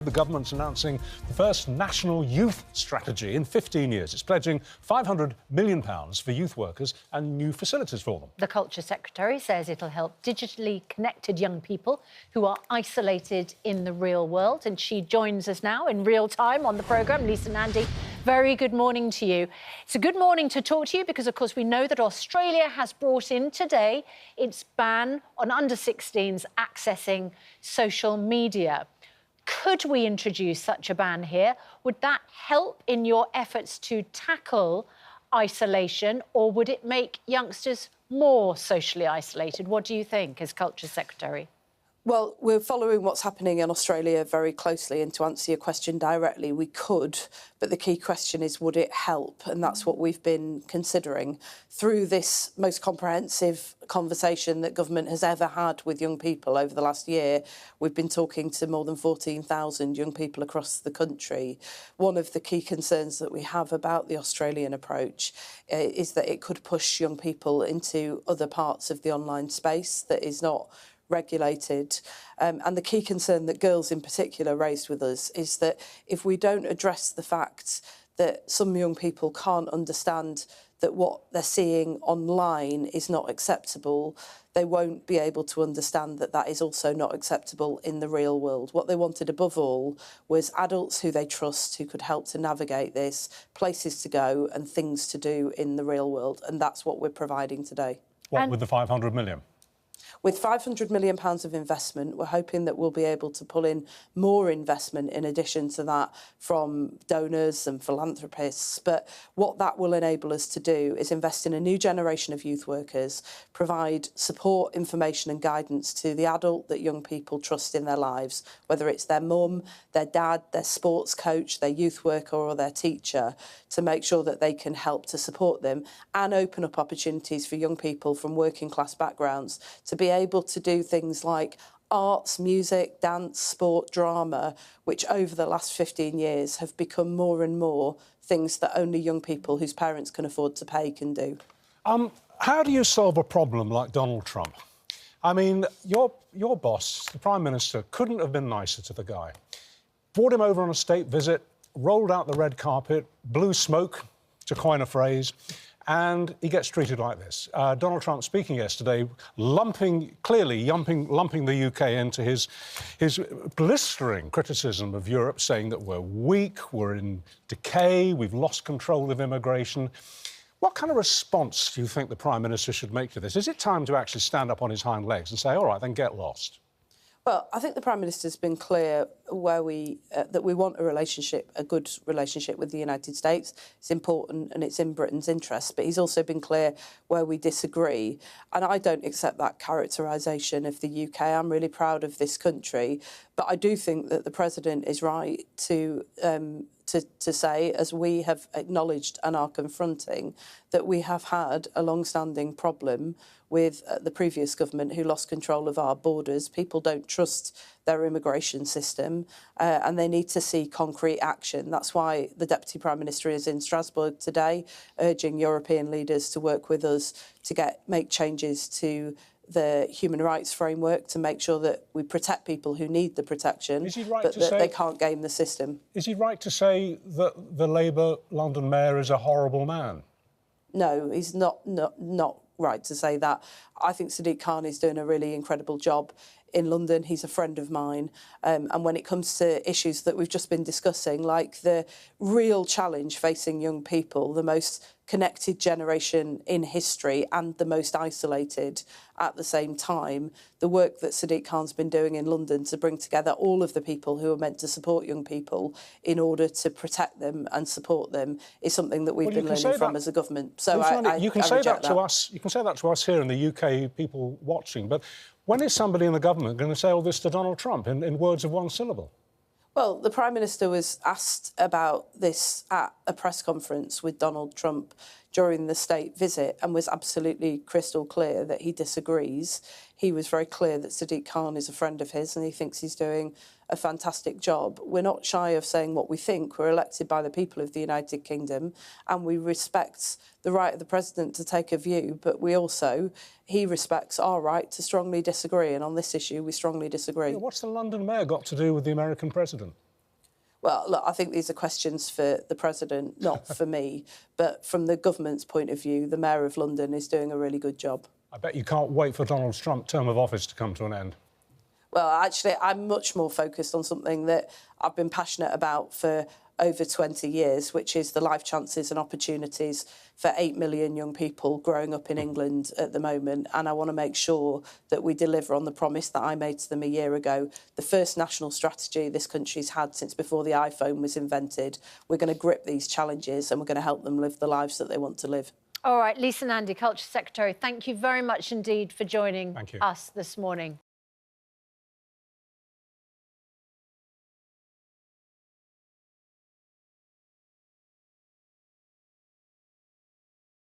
The government's announcing the first national youth strategy in 15 years. It's pledging £500 million for youth workers and new facilities for them. The Culture Secretary says it'll help digitally connected young people who are isolated in the real world. And she joins us now in real time on the programme. Lisa Nandy, very good morning to you. It's a good morning to talk to you because, of course, we know that Australia has brought in today its ban on under-16s accessing social media. Could we introduce such a ban here? Would that help in your efforts to tackle isolation, or would it make youngsters more socially isolated? What do you think as Culture Secretary? Well, we're following what's happening in Australia very closely, and to answer your question directly, we could, but the key question is, would it help? And that's what we've been considering through this most comprehensive conversation that government has ever had with young people over the last year. We've been talking to more than 14,000 young people across the country. One of the key concerns that we have about the Australian approach is that it could push young people into other parts of the online space that is not regulated. And the key concern that girls in particular raised with us is that if we don't address the fact that some young people can't understand that what they're seeing online is not acceptable, they won't be able to understand that that is also not acceptable in the real world. What they wanted above all was adults who they trust, who could help to navigate this, places to go and things to do in the real world. And that's what we're providing today. What with the 500 million? With £500 million of investment, we're hoping that we'll be able to pull in more investment in addition to that from donors and philanthropists. But what that will enable us to do is invest in a new generation of youth workers, provide support, information and guidance to the adult that young people trust in their lives, whether it's their mum, their dad, their sports coach, their youth worker or their teacher, to make sure that they can help to support them and open up opportunities for young people from working class backgrounds to be able to do things like arts, music, dance, sport, drama, which over the last 15 years have become more and more things that only young people whose parents can afford to pay can do. How do you solve a problem like Donald Trump? I mean, your boss, the Prime Minister, couldn't have been nicer to the guy. Brought him over on a state visit, rolled out the red carpet, blew smoke, to coin a phrase, and he gets treated like this. Donald Trump speaking yesterday, lumping the UK into his blistering criticism of Europe, saying that we're weak, we're in decay, we've lost control of immigration. What kind of response do you think the Prime Minister should make to this? Is it time to actually stand up on his hind legs and say, all right, then get lost? Well, I think the Prime Minister's been clear where that we want a good relationship with the United States. It's important and it's in Britain's interest, but he's also been clear where we disagree. And I don't accept that characterisation of the UK. I'm really proud of this country, but I do think that the President is right to say, as we have acknowledged and are confronting, that we have had a long-standing problem with the previous government who lost control of our borders. People don't trust their immigration system and they need to see concrete action. That's why the Deputy Prime Minister is in Strasbourg today, urging European leaders to work with us to make changes to the human rights framework to make sure that we protect people who need the protection, but that they can't game the system. Is he right to say that the Labour London mayor is a horrible man? No, he's not right to say that. I think Sadiq Khan is doing a really incredible job in London. He's a friend of mine. And when it comes to issues that we've just been discussing, like the real challenge facing young people, the most connected generation in history and the most isolated at the same time, the work that Sadiq Khan's been doing in London to bring together all of the people who are meant to support young people in order to protect them and support them is something that we've been learning from as a government. So you can say that to us. You can say that to us here in the UK, people watching. But when is somebody in the government going to say all this to Donald Trump in words of one syllable? Well, the Prime Minister was asked about this at a press conference with Donald Trump during the state visit and was absolutely crystal clear that he disagrees. He was very clear that Sadiq Khan is a friend of his and he thinks he's doing a fantastic job. We're not shy of saying what we think. We're elected by the people of the United Kingdom and we respect the right of the President to take a view, but he respects our right to strongly disagree, and on this issue we strongly disagree. Yeah, what's the London mayor got to do with the American president? Well, look, I think these are questions for the President, not for me. But from the government's point of view, the Mayor of London is doing a really good job. I bet you can't wait for Donald Trump's term of office to come to an end. Well, actually, I'm much more focused on something that I've been passionate about for over 20 years, which is the life chances and opportunities for 8 million young people growing up in England at the moment. And I want to make sure that we deliver on the promise that I made to them a year ago. The first national strategy this country's had since before the iPhone was invented. We're going to grip these challenges and we're going to help them live the lives that they want to live. All right, Lisa Nandy, Culture Secretary, thank you very much indeed for joining us this morning.